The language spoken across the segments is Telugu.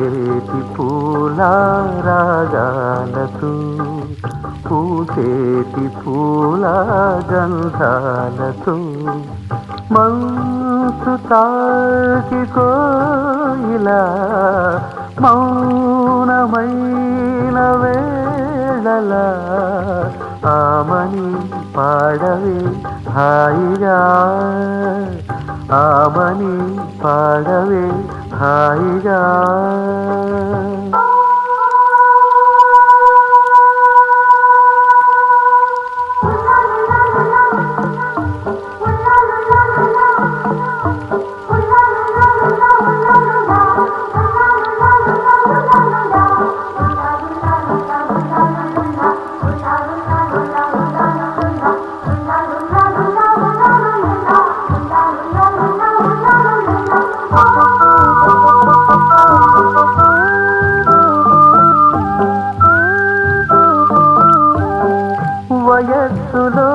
రాలేటి పూల రాగాలతో పూసేటి పూల గంధాలతో మనసు తాకి కోయిలా మౌనమైన వేళలా ఆమని పాడవే హాయిగా ఆమని పాడవే హాయిగా వయస్సులో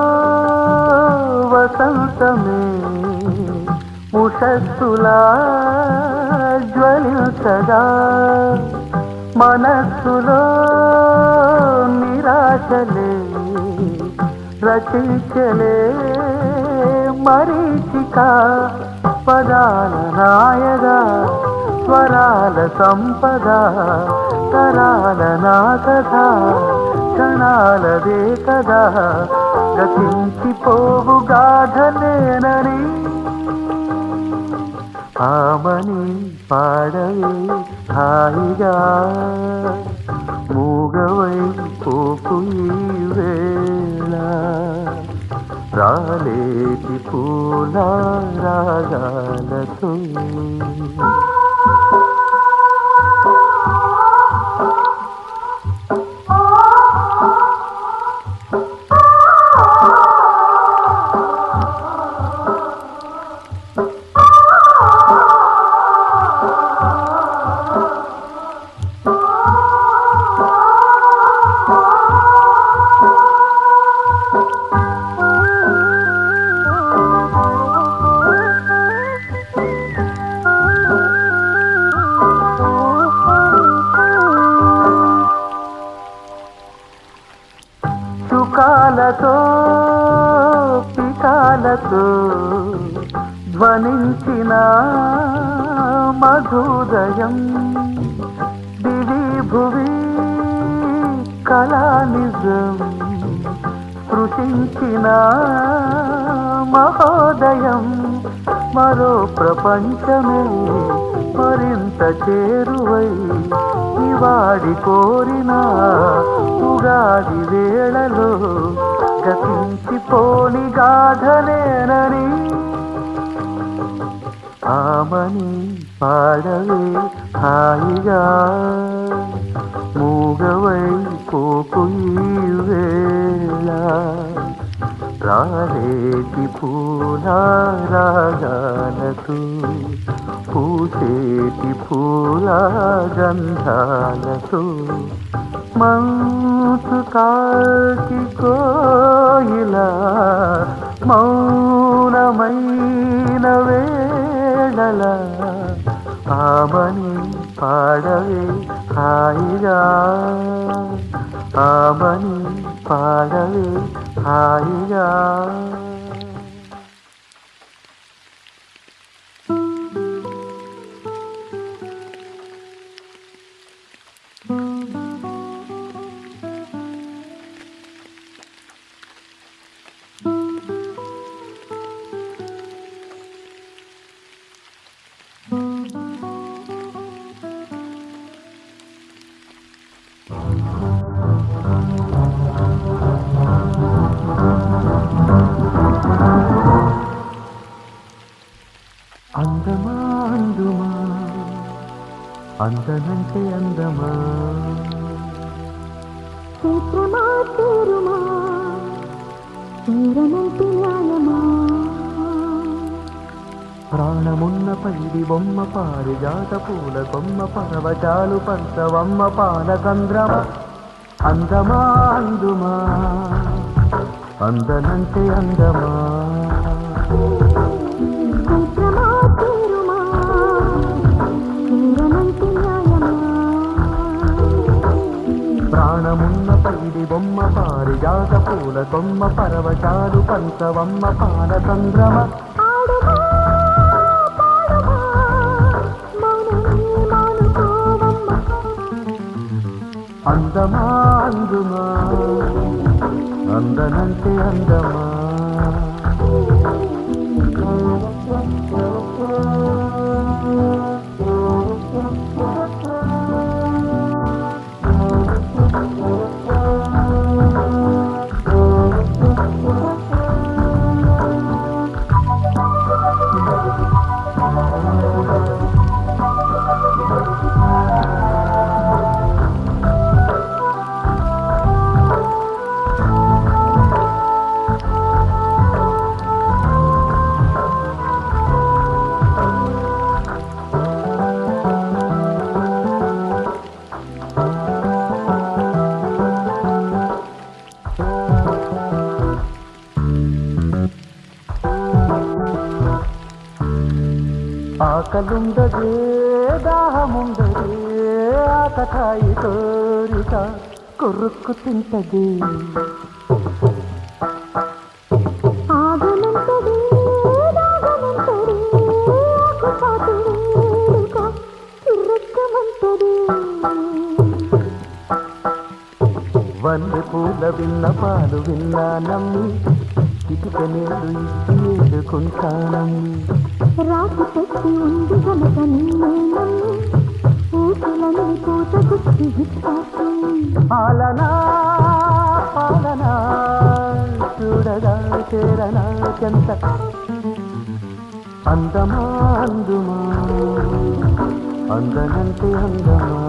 వసంతమే ఉషస్సులా జ్వలించగా మనస్సులో నిరాశలే రచించలే మరీచిక పదాల నాయగా స్వరాల సంపద తరాల నా కథ క్షణాలదే కదా గతించిపోవు గాథలేనని ఆమని పాడవే హాయిగా మూగవై పోకు ఈ వేళ రాలేటి పూల రాగాలతో చుకాలతో పికాలతో ధ్వనించిన మధుదయం దివి భువి కళానిజం స్పృశించిన మహోదయం మరో ప్రపంచమే మరింత చేరువై ఇవాడి కోరిన ఉగాది వేళలో గతించిపోని గాథలేనని ఆమని పాడవే హాయిగా మూగవై పోకు ఈ వేళ రాలేటి పూల రాగాలతో పూసేటి పూల గంధాలతో మనసు తాకి కోయిలా మౌనమైన వేళలా ఆమని పాడవే హాయిగా ఆమని పాడవే హాయిగా అందమా అందుమా అందనంటే అందమా క్షేత్రమా చేరుమా చేరనంటే న్యాయమా ప్రాణమున్న పైడి బొమ్మ పారిజాత పూల కొమ్మ పరవచాలు పంచవమ్మ పాలకంద్రమ అందమా అందుమా అందనంటే అందమా క్షేత్రమా చేరుమా చేరనంటే న్యాయమా ప్రాణమున్న పైడి బొమ్మ పారిజాత పూల కొమ్మ పరవశాలు పంచవమ్మ పాల చంద్రమ ఆడుమా పాడుమా మౌనమే మానుకోవమ్మ అందమా అందుమా అందనంటే అందమా ఆకలుండదే దాహముండదే ఆకతాయి కోరిక కొరుక్కు తింటది ఆగనంతది దాగనంతది ఆకుపాటు వేడుక చిర్రెక్కమంతది వన్నె పూల విన్న పాలు విన్నా నమ్మి చిటిక నేడు ఇచ్చి ఏడుకుంటానమ్మి రాసి పెట్టి ఉంది గనక నిన్నే నమ్మి ఊసులని పూత గుచ్చి ఇస్తాను పాలనా పాలనా చూడగా చేరనా చెంత అందమా అందుమా అందనంటే అందమా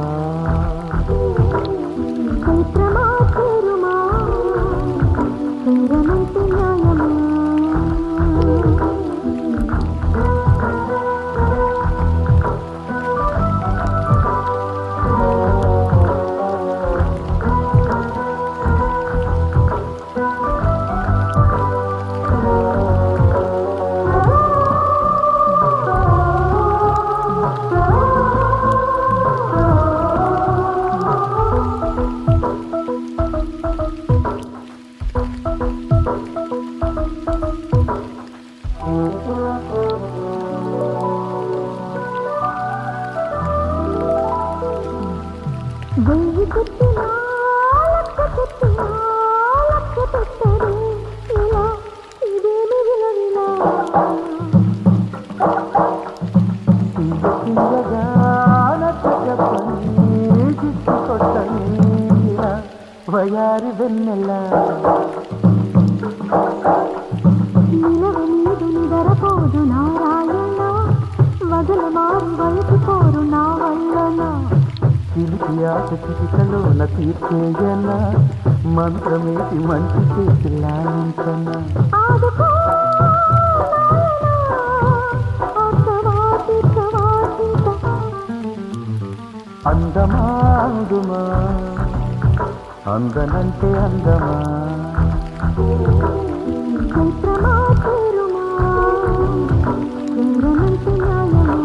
చైత్రమా చేరుమా చేరమంటే న్యాయమా వెయ్యి పెట్టినా లక్ష పెట్టినా లక్ష పెట్టరే ఇలా ఇదేమి విలవిలా తీయగా నచ్చ చెప్పని చిక్కు కొట్టని ఇలా వయారి వెన్నెల నిలవ నీదు నిదరపోదు నారాయణ వదల మారి వయసు కోరు నా వల్లన చిలికి ఆట చిటికలోన తీర్చేయన మంత్రమేసి మంచి చేసి లాలించన ఆదుకో అర్థవాసి ప్రవాసిత అందమా అందుమా అందనంటే అందమా చైత్రమా చేరుమా చేరమంటే న్యాయమా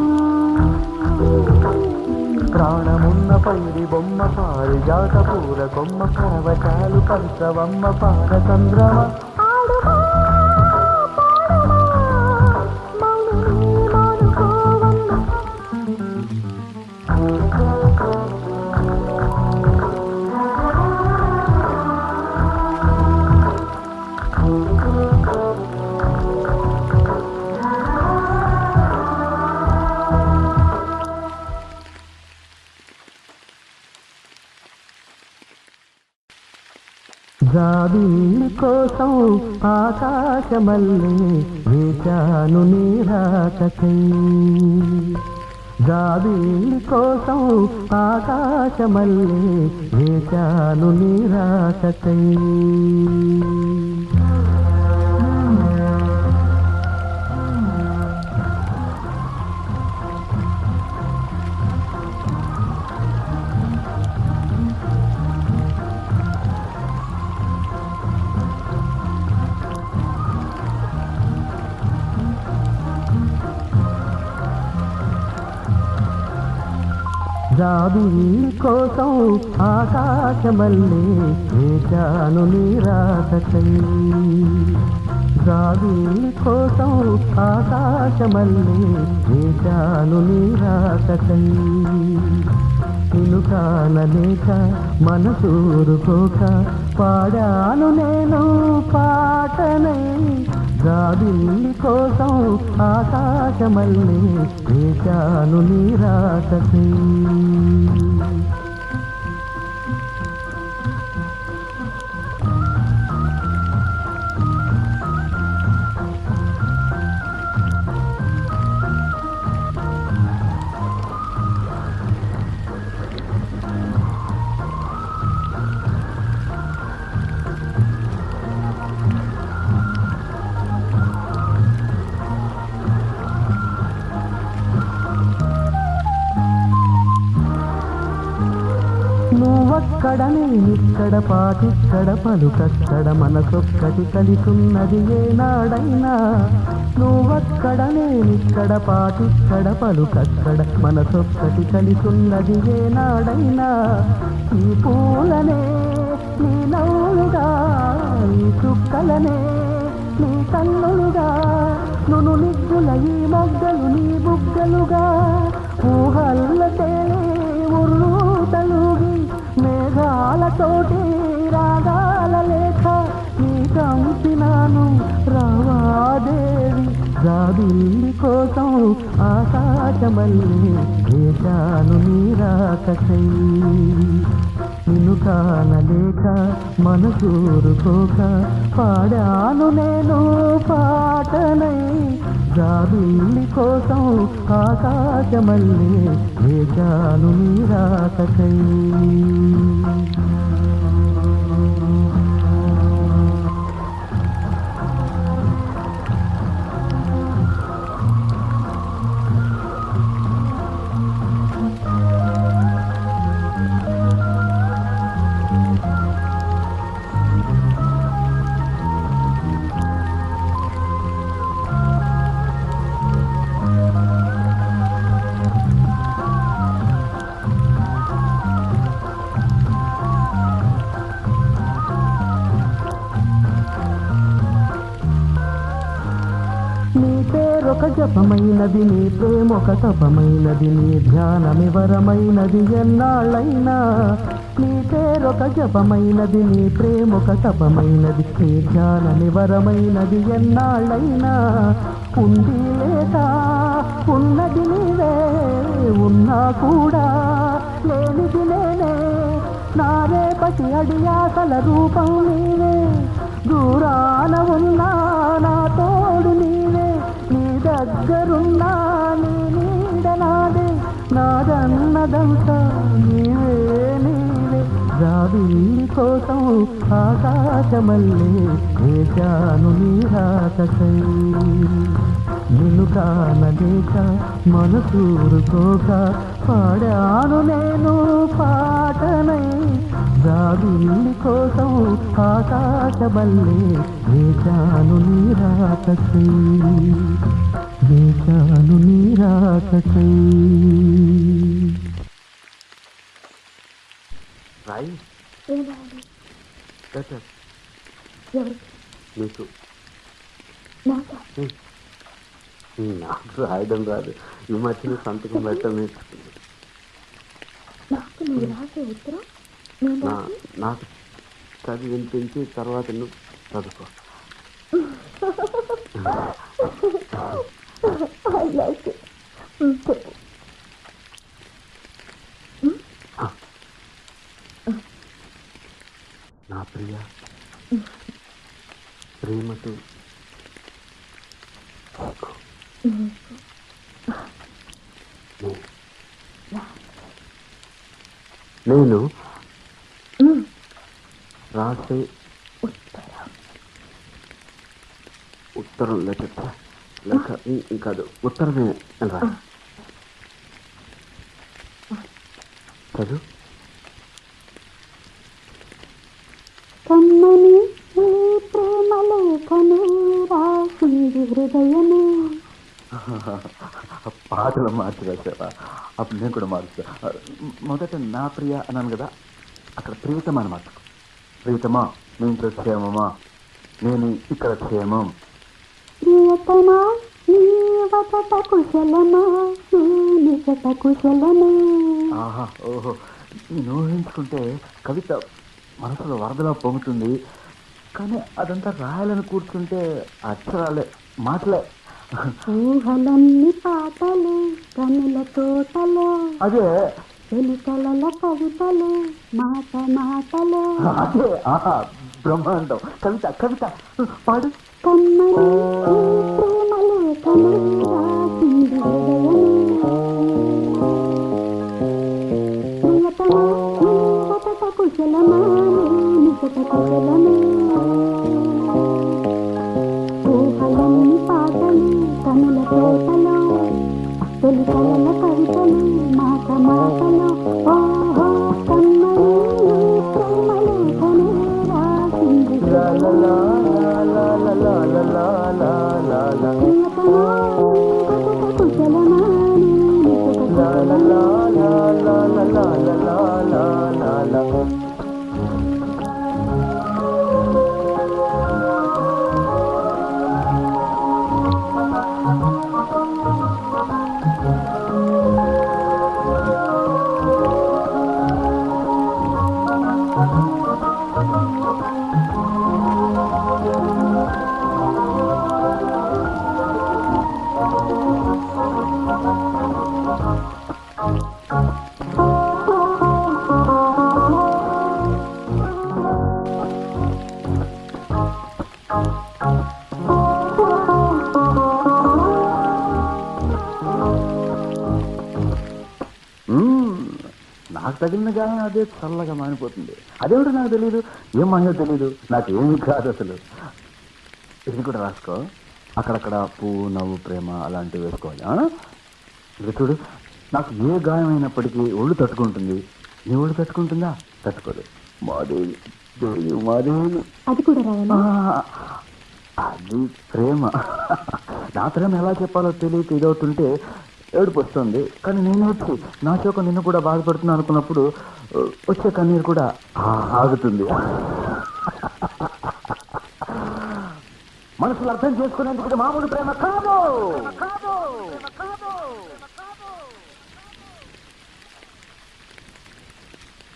ప్రాణమున్న పైడి బొమ్మ పారిజాత పూల కొమ్మ పరవశాలు పంచవమ్మ పాల చంద్రమ ఆడుమా పాడుమా మౌనమే మానుకోవమ్మ జాబిల్లి కోసం ఆకాశమల్లే వేచాను నీరాకై జాబిల్లి కోసం ఆకాశమల్లే వేచాను నీరాకై జాబిల్లి కోసం ఆకాశమల్లే వేచాను నీరాకై. జాబిల్లి కోసం ఆకాశమల్లే వేచాను నీరాకై. నిన్ను కానలేక మనసూరుకోక పాడాను నేను పాటనై. జాబిల్లి కోసం ఆకాశమల్లే వేచాను నీరాకై. నువ్వక్కడ నేనిక్కడ పాటిక్కడ పలుకక్కడ మనసొక్కటి కలిసున్నది ఏనాడైనా. నువ్వక్కడ నేనిక్కడ పాటిక్కడ పలుకక్కడ మనసొక్కటి కలిసున్నది ఏనాడైనా. ఈ పూలనే నీ నవ్వులుగా, ఈ చుక్కలనే నీ కన్నులుగా, నును నిగ్గుల ఈ మొగ్గలు నీ బుగ్గలుగా. ఊహల్ల తేలే ఉర్రు తలుగి మేఘాలతోటి రాగాల లేఖ నీ కంపినాను రావాదేవి. జాబిల్లి కోసం ఆకాశమల్లే వేచాను నీరాకై. నిన్ను కానలేక మనసూరుకోక పాడాను నేను పాటనై. జాబిల్లి కోసం ఆకాశమల్లే వేచాను నీరాకై. నీ పేరొక జపమైనది, నీ ప్రేమొక తపమైనది, నీ ధ్యానమివరమైనది ఎన్నాళ్ళైనా. నీ పేరొక జపమైనది, నీ ప్రేమొక తపమైనది, నీ ధ్యానమివరమైనది ఎన్నాళ్ళైనా. ఉంది లేక ఉన్నది నీవే, ఉన్నా కూడా లేనిది నేనే. నా రేపటి అడియాసల రూపం నీవే, దూరాన ఉన్నా నా తోడు నీవే. నీ దగ్గరున్నా నీ నీడ నాదే, నాదన్నదంతా నీవే నీవే. జాబిల్లి కోసం ఆకాశమల్లే వేచాను నీరాకై. నిన్ను కానలేక మనసూరుకోక పాడాను నేను పాటనై. జాబిల్లి కోసం ఆకాశమల్లే వేచాను నీరాకై. వేచాను నీరాకై. రాయి ఏం రాయాలి? లెటర్ ఎవరు? నీకు. నాకా? నాకు రాయడం రాదు, ఈ మధ్యన సంతకం పెట్టడం నేర్చుకుంది. నాకు నువ్వు రాసే ఉత్తరం నేను రాసి నాకు చదివి వినిపించి తర్వాత నువ్వు చదువుకో. I like it. చెప్పు. నా ప్రియ ప్రేమతో నేను రాసే ఉత్తరం లెక్క కాదు, ఉత్తరమే రా చదువు. కమ్మని ప్రేమ లేఖను రాసింది హృదయమే. పాటలు మార్చి రాసావా? అప్పుడు నేను కూడా మారుస్తా. మొదట నా ప్రియ అన్నాను కదా, అక్కడ ప్రియతమా అని మార్చుకో. ప్రియతమా, నీ ఇంట్లో క్షేమమా? నేను ఇక్కడ క్షేమం. ప్రియతమా నీ వచట కుశలమా, నిజట కుశలమే. ఆహా, ఓహో, నేను ఊహించుకుంటే కవిత మనసులో వరదలా పొంగుతుంది. కానీ అదంతా రాయాలని కూర్చుంటే అక్షరాలే, మాటలే. ఊహలన్నీ పాటలే, కనుల తోటలే, అదే వెలికలల కవితలే, మాట మాటలే. అదే, ఆహా, బ్రహ్మాండం. కవిత కవిత పాడు. కమ్మని ప్రేమలేఖనే రాసింది హృదయమే. ప్రియతమా నీ వచట కుశలమా, నిజట కుశలమే. ఊహలన్నీ పాటలు, కనుల తోటలో, తొలికలల కవితలు, మాట మాటలు. ఓహో కమ్మని ప్రేమలేఖనే రాసింది హృదయమే. నాకు తగిలిన గాయం అదే చల్లగా మానిపోతుంది. అదేమిటో నాకు తెలియదు, ఏం మాయో తెలియదు, నాకు ఏమీ కాదు అసలు. ఇది కూడా రాసుకో. అక్కడక్కడ పువ్వు, నవ్వు, ప్రేమ అలాంటివి వేసుకోవాలి. ఇది చూడు, నాకు ఏ గాయం అయినప్పటికీ ఒళ్ళు తట్టుకుంటుంది. నీ ఒళ్ళు తట్టుకుంటుందా? తట్టుకోదు. మాదేవి, దేవి మాదేవి. అది కూడా రాయాలి. అది ప్రేమ. నా ప్రేమ ఎలా చెప్పాలో తెలియక ఇదవుతుంటే ఏడుపు వస్తుంది. కానీ నేను వచ్చి నా చోక నిన్ను కూడా బాధపడుతున్నా అనుకున్నప్పుడు వచ్చే కన్నీరు కూడా ఆగుతుంది. మనసులు అర్థం చేసుకునేందుకు ఇది మామూలు ప్రేమ కాదు.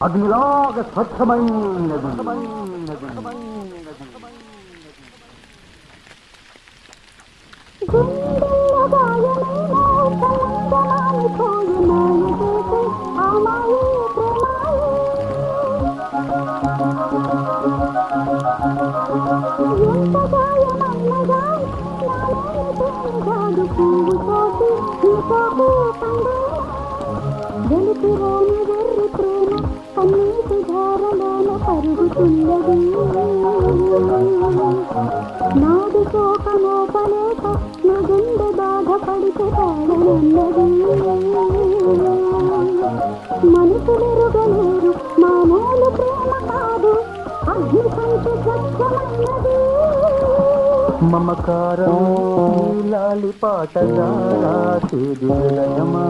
అగ్నిలాగా స్వచ్ఛమైనది. వెలుతురోని వెర్రి ప్రేమ కన్నీటి ధారలోన పరుగుతున్నది. నాది శోక మోపలేక నా గుండె బాధపడితే తాడనున్నది. మనుషులెరుగలేరు మామూలు ప్రేమ కాదు, అగ్ని కంటే స్వచ్ఛమైనది. మమకారం లాలి పాటగా రాసేది హృదయమా,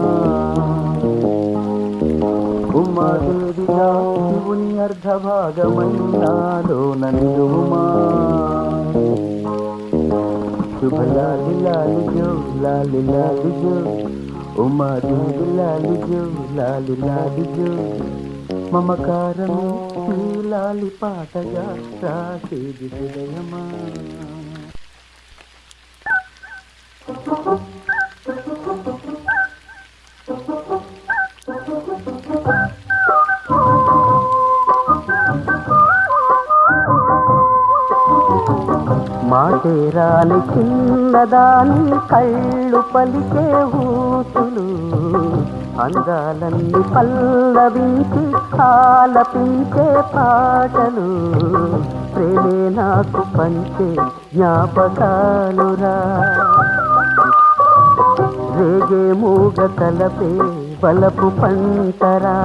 ఉమాదేవిగా శివుని అర్ధభాగమైనాలోన నిలువుమా. శుభ లాలి లాలి జో, లాలి లాలి జో, ఉమాదేవి లాలి జో, లాలి లాలి జో. మమకారం లాలి పాటగా రాసేది హృదయమా. మాటేరాని చిన్నదాని కళ్ళు పలికే ఊసులు, అందాలన్నీ పల్లవించి ఆలపించే పాటలు, ప్రేమే నాకు పంచే జ్ఞాపకాలురా. రేగే మూగ తలపే బలపు పంటరా.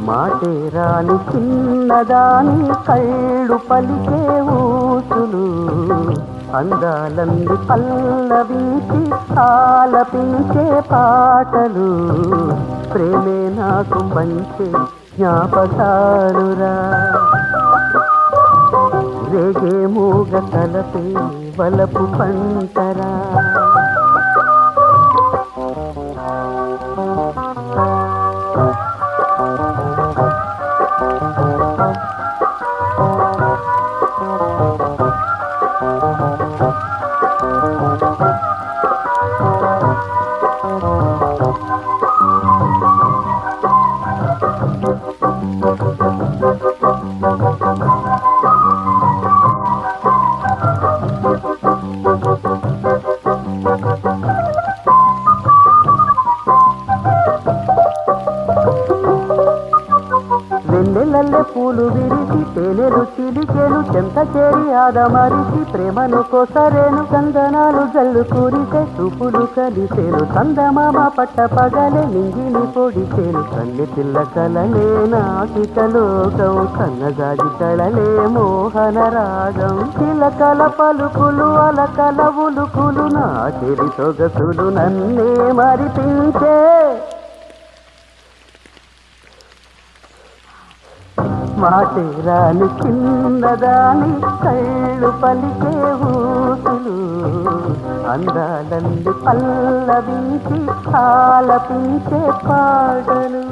మాటేరాని చిన్నదాని కళ్ళు పలికే ఊసులు, అందాలంది పల్లవించి ఆలపించే పాటలు ప్రేమే నాకు పంచే జ్ఞాపకాలురా రేగే మూగ తలపే వలపు పంటరా వెన్నెలల్లె పూలు విరిసి తేనెలు చిలికెను చెంత చేరి ఆదమరిసి ప్రేమను కోసరేను చందనాలు జల్లు కూరిసే చూపులు కలిసేను చందమామ పట్ట పగలే నింగిని పొడిసేను కన్నె పిల్ల కలలే నాకికలోకం కన్నగాజి కళలే మోహన రాగం చిలకల పలుకులు అలకల ఉలుకులు నా చెరి సొగసులు నన్నే మరిపించే మాటేరాని చిన్నదాని కళ్ళు పలికే ఊసులు అందాలంది పల్లవించి ఆలపించే పాటలు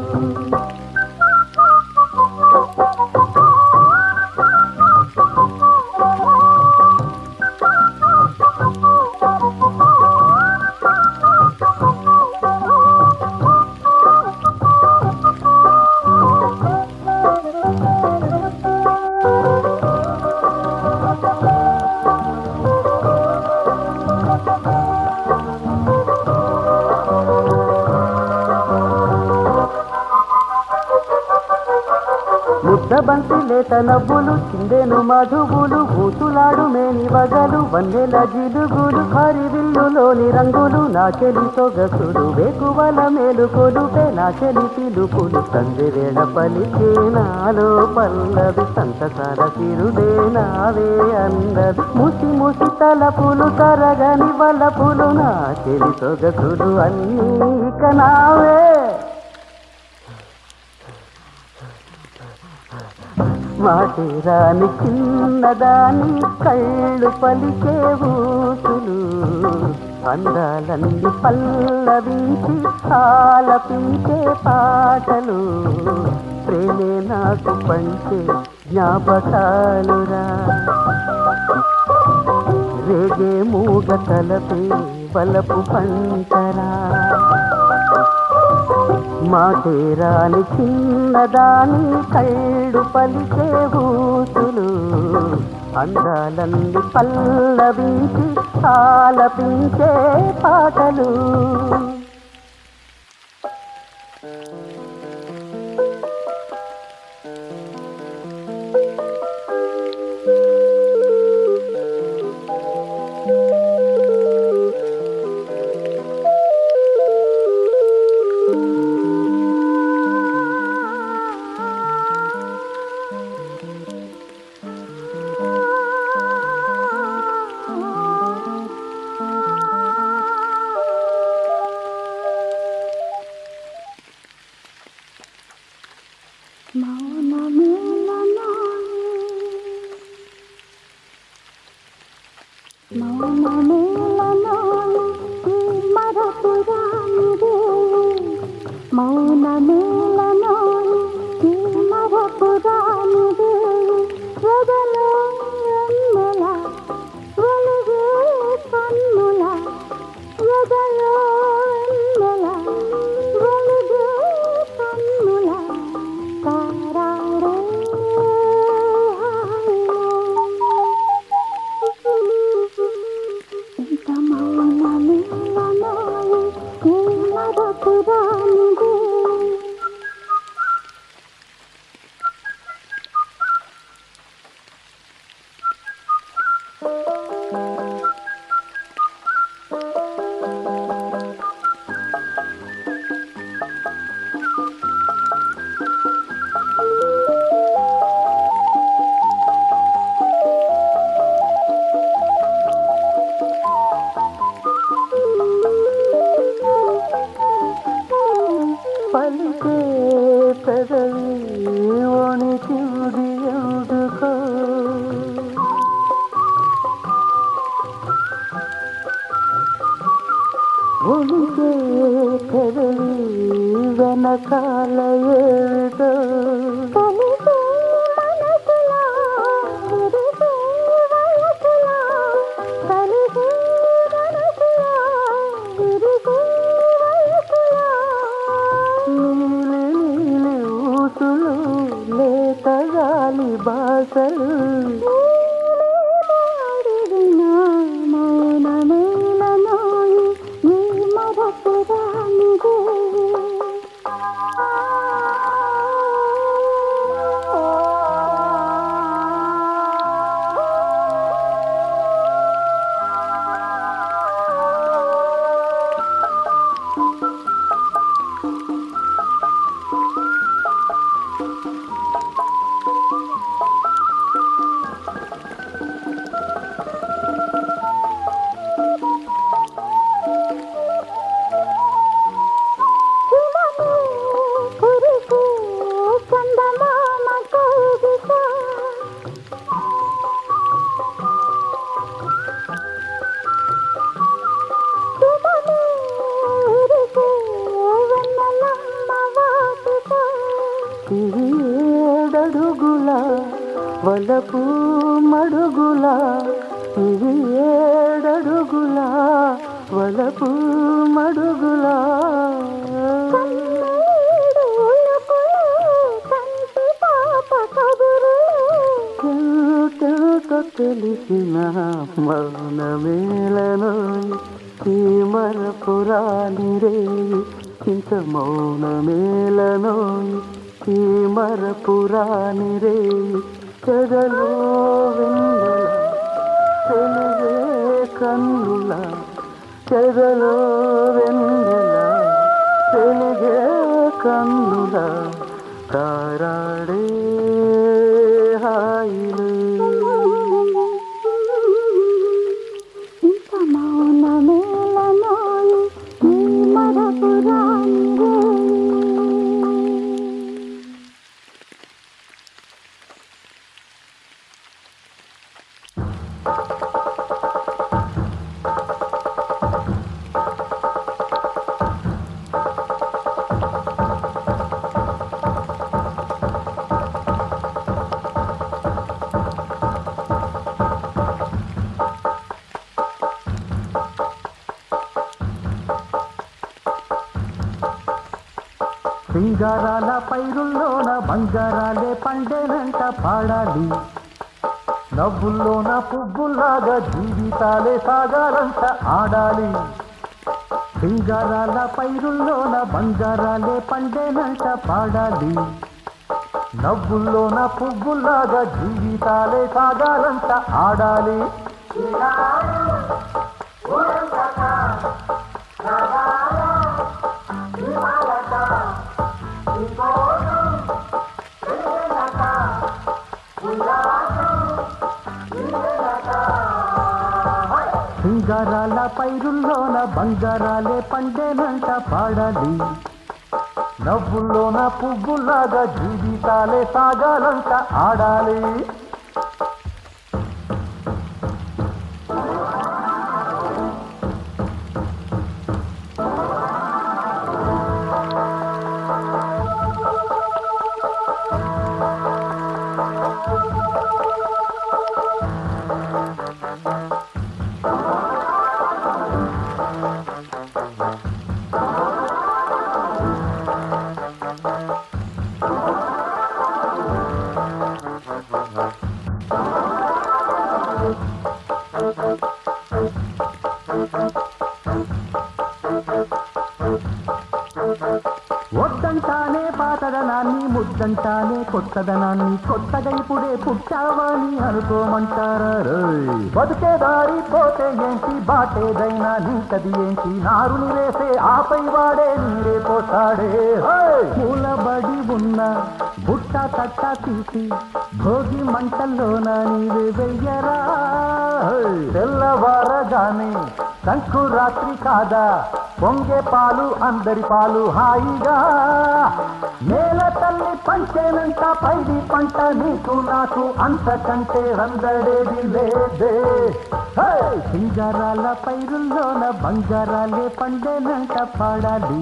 ముద్దబంతి లేత నవ్వులు చిందెను మధువులు ఊసులాడు మేని వగలు వన్నెల జిలుగులు హరివిల్లులోని రంగులు నా చెలి సొగసులు వేకువల మేలుకొలుపే నా చెలి పిలుపులు సందివేళ పలికే నాలో పల్లవి సంతసార తిరుడే నావే అందవి ముసి ముసి తలపులు తరగని వలపులు నా చెలి సొగసులు అన్నీ ఇక నావే మాటేరాని చిన్నదాని కళ్ళు పలికే ఊసులు అందాలన్నీ పల్లవించి ఆలపించే పాటలు ప్రేమే నాకు పంచే జ్ఞాపకాలురా రేగే మూగ తలపే వలపు పంటరా మాటేరాని చిన్నదాని కళ్ళు పలికే ఊసులు అందాలంది పల్లవించి ఆలపించే పాటలు తారాడే లేత గాలి బాసలు మౌనమేలనోయి నీ మరపురానిదే ఏడడుగుల వలపు మడుగుల ఇది ఏడడుగుల వలపు మడుగుల తెలిసిన మౌనమేలను ఈ మరపురాని రే ఇంత మౌనమేలను ఈ మరపురాని రే చెదలో వెన్నెల తెలుగే కన్నుల చెదలో వెన్నెల తెలుగే కన్నుల తారాడే హాయిలు ఇంత మౌనమేలనోయి నీ మరపురానిదే సింగారాల పైరుల్లోన బంగారాలే పండేనంట పాడాలి నవ్వుల్లోన పువ్వుల్లాగా జీవితాలే సాగాలంట ఆడాలి సింగారాల పైరుల్లోన బంగారాలే పండేనంట పాడాలి నవ్వుల్లోన పువ్వుల్లాగా జీవితాలే సాగాలంట ఆడాలి సింగారాల పైరుల్లోన బంగారాలే పండేనంట పాడాలి నవ్వుల్లోన పువ్వులాగా జీవితాలే సాగాలంట ఆడాలి వద్దంటానే పాతదనాన్ని ముద్దంటానే కొత్తదనాన్ని కొత్తగా ఇప్పుడే పుట్టావని అనుకోమంటారా బతుకే దారి పోతే ఏంటి బాటేదైనా నీకది ఏంటి నారుని వేసే ఆపై వాడే నీరే పోతాడే మూలబడి ఉన్న బుట్ట తట్ట తీసి భోగి మంటల్లోన నీవే వెయ్యరా తెల్లవారగానే సంకురాత్రి కాదా పొంగే పాలు అందరి పాలు హాయిగా నేల తల్లి పంచేనంట పైడి పంట నీకు నాకు అంతకంటే రందడేది లేదే సింగారాల పైరుల్లోన బంగారాలే పండేనంట పాడాలి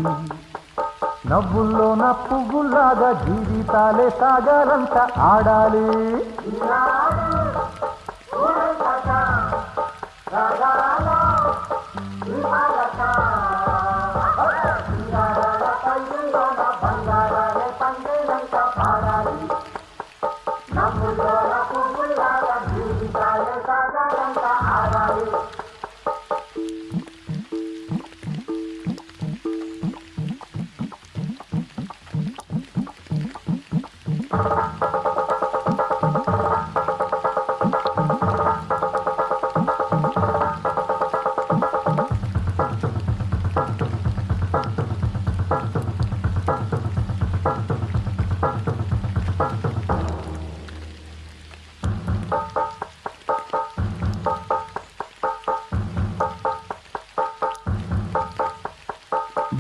నవ్వుల్లోన పువ్వులాగా జీవితాలే సాగాలంట ఆడాలి బంగారాలే పండేనంట పాడాలి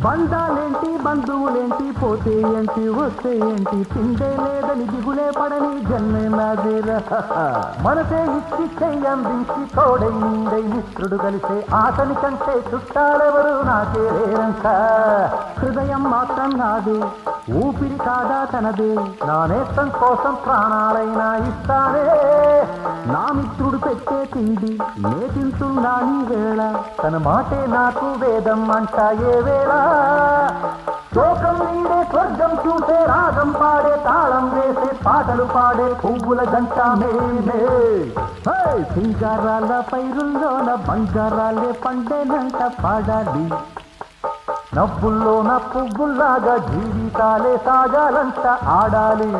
బంధాలేంటి బంధువులేంటి పోతే ఏంటి వస్తే ఏంటి తిండే లేదని దిగులే పడని జన్మే నాదేరా మనసే ఇచ్చి చెయ్యందించి తోడై నిండై మిత్రుడు కలిసే ఆతని కంటే చుట్టాలెవరు నాకే లేరంట హృదయం మాత్రం నాదే ఊపిరి కాదా తనదే నా నేస్తం కోసం ప్రాణాలైనా ఇస్తానే నా మిత్రుడు పెట్టే తిండి నే తింటున్నా నీ వేళ తన మాటే నాకు వేదం అంటా ఏ వేళ శోకం నీడే స్వర్గం చూసే రాగం పాడే తాళం వేసే పాటలు పాడే పువ్వుల గంట మేమే సింగారాల పైరుల్లోన బంగారాలే పండేనంట పాడాలి నవ్వుల్లోన పువ్వుల్లాగా జీవితాలే సాగాలంట ఆడాలి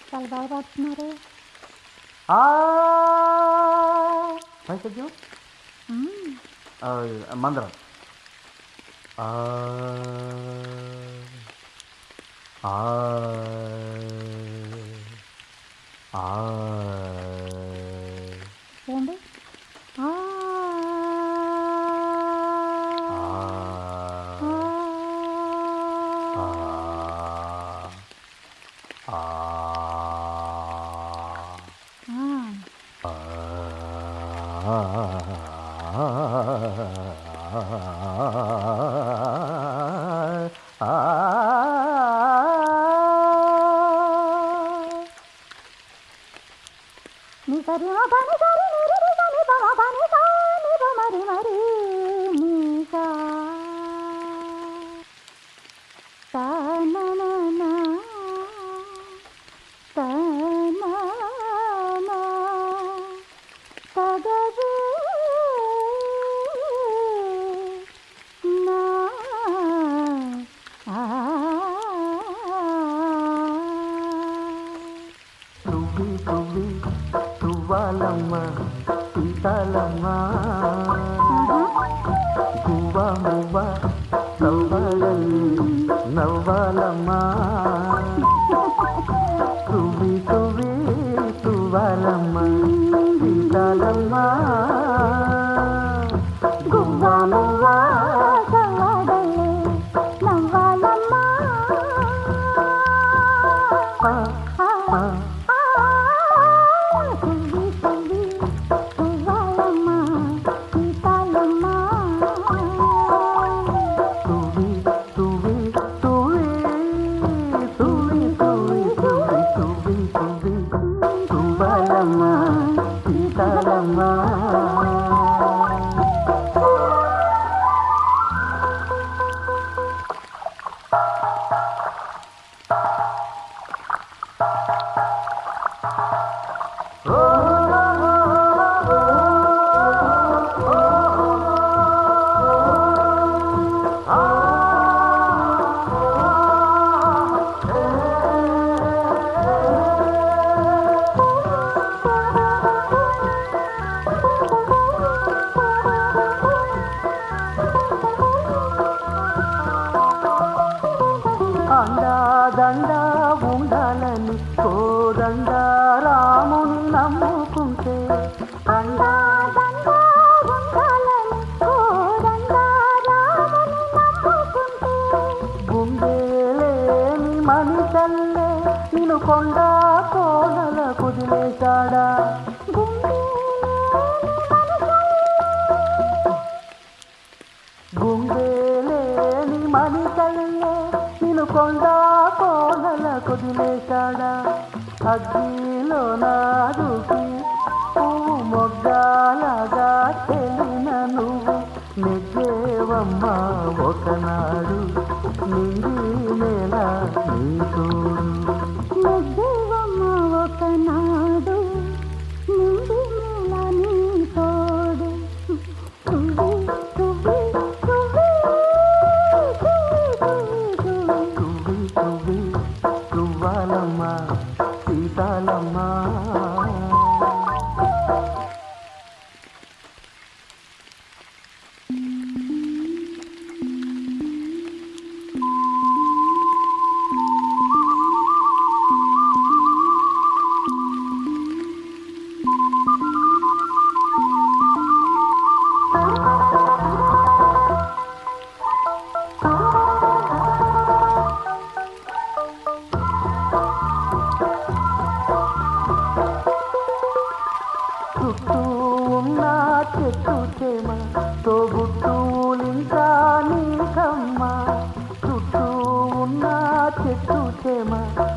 చాలా బాగా పాడుతున్నారు. మందరం చూడండి. నీ సరి మా పని సరి నీరి సని పమ పని సాని మరి మరి నీసా తననా తననా తగవే నా తువ్వి తువ్వి తువ్వాలమ్మ సీతాలమ్మ గువ్వ మువ్వ నవ్వాలల్లి నవ్వాలమ్మ తువ్వి తువ్వి తువ్వాలమ్మ సీతాలమ్మ గువ్వ మువ్వ సవ్వడల్లే నవ్వాలమ్మ తువ్వి తువ్వి తువ్వాలమ్మ సీతాలమ్మ తువ్వి తువ్వి తువ్వి దండ ఉండాలని కోదండ రాముని నమ్ముకుంటే దండా దండా ఉండాలని కోదండా రాముని నమ్ముకుంటే గుండెలేని మనిషల్లే నిన్ను కొండ కోనల కుదిలేశాడా గుండెలేని మనిషల్లే నిన్ను కొండ కోనల కుదిలేశాడా అగ్గిలో నాదుకి పువ్వు మొగ్గాలగా తెలిన నువ్వు నెగ్గేవమ్మా ఒకనాడు నిండి నేల నీ తోడు నెగ్గేవమ్మ ఒకనాడు నిండి నేల నీ తోడు తువ్వి తువ్వి తువ్వి తువ్వి తువ్వి తువ్వాలమ్మ సీతాలమ్మ చుట్టూ ఉన్న చెట్టు చేమ తోబుట్టులింకా నీకమ్మ చుట్టూ ఉన్న చెట్టు చేమ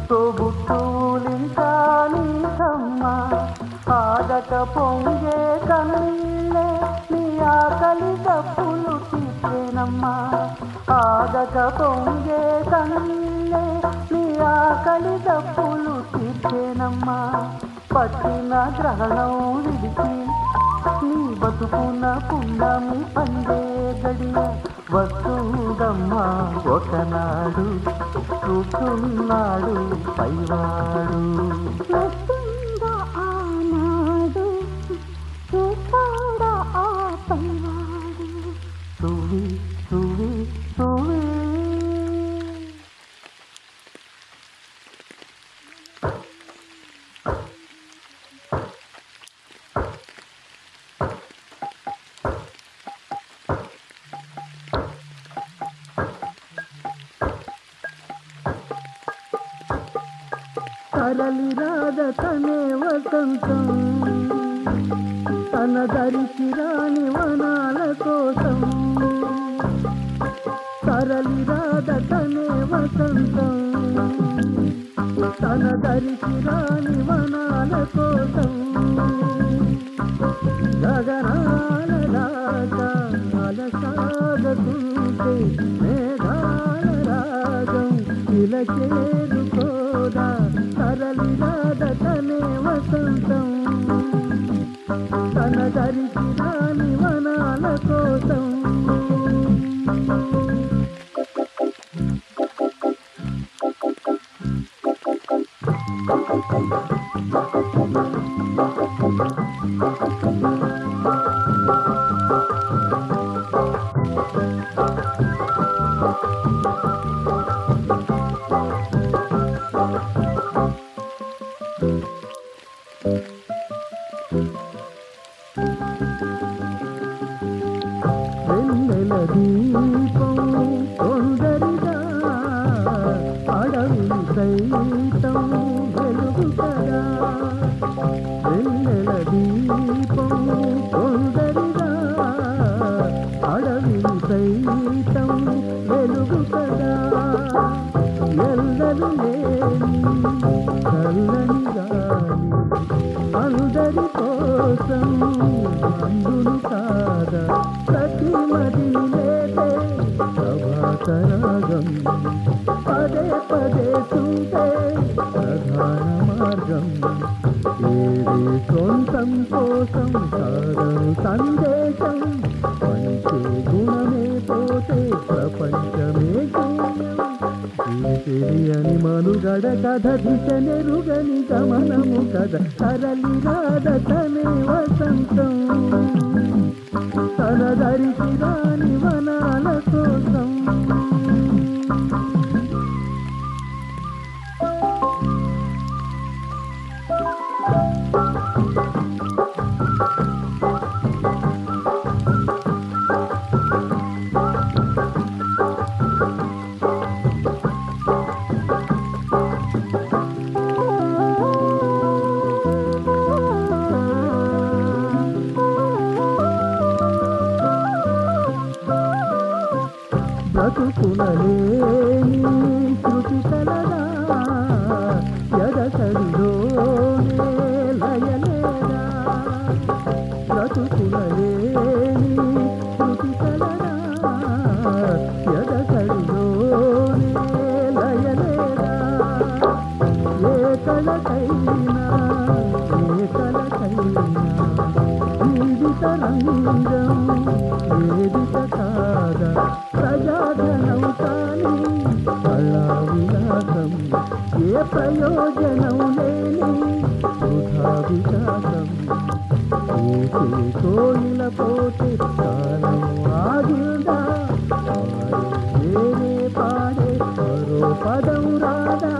తోబుట్టులింకా నీకమ్మ ఆగక పొంగే కన్నీళ్ళే నీ ఆకలి తప్పులు తీర్చేనమ్మా ఆగక పొంగే కన్నీళ్ళే నీ ఆకలి తప్పులు తీర్చేనమ్మా పట్టిన గ్రహణం విడిచి నీ బతుకున పున్నమి పండే గడియ వస్తుందమ్మా ఒకనాడు కూర్చున్నాడు పైవాడు వస్తుందా ఆనాడు చూస్తాడా ఆ పైవాడు తువి తువి తువి తరలి రాద తనే వసంతం తన దరికి రాని వనాల కోసం తరలి రాద తనే వసంతం తన దరికి రాని వనాల కోసం గగనాల రాగా అలసాగుతుంటే మేఘాల రాగం ఇలా చేరుకోదా తరలి రాద తనే వసంతం తన దరికి రాని వనాల కోసం వెన్నెల దీపం కొందరిగా అడవి సైతం వెలుగు కదా వెన్నెల దీపం కొందరిగా అడవి సైతం వెలుగు కదా ఎల్లరి లేని చల్లని గాలి అందరి కోసం అందును కాదా ప్రతి మదిని లేదే ప్రభాతరాగం పదే పదే చూపే ప్రధాన మార్గం ఏదే సొంతం కోసం సాగను సందేశం పంచే గుణమే పోతే ప్రపంచమే శూన్యం ఈ తెలియని మనుగడ కథ దిశ నెరుగని గమనము కథ తరలి రాద తనే వసంతం తన దరికి రాని వనాల కోసం కళకైనా ఏ కళకైనా జీవిత రంగం వేదిక కాగా ప్రజాగణం కానీ కళా విలాసం ఏ ప్రయోజనం లేని వృధా వికాసం ఏసే కోయిల పోతే కాలం ఆగిందా వేరే పాడే మరో పదం రాదా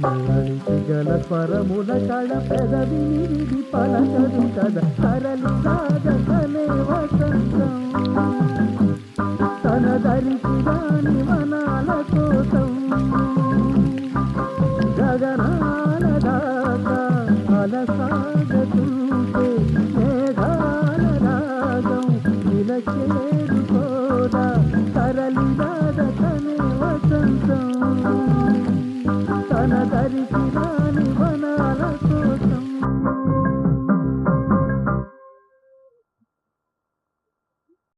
మళ్ళీ గల స్వరముల కళ పెదవి విడి పలకదు కదా సరళి సాగనే వసంతం తన దరికి రాని వనాల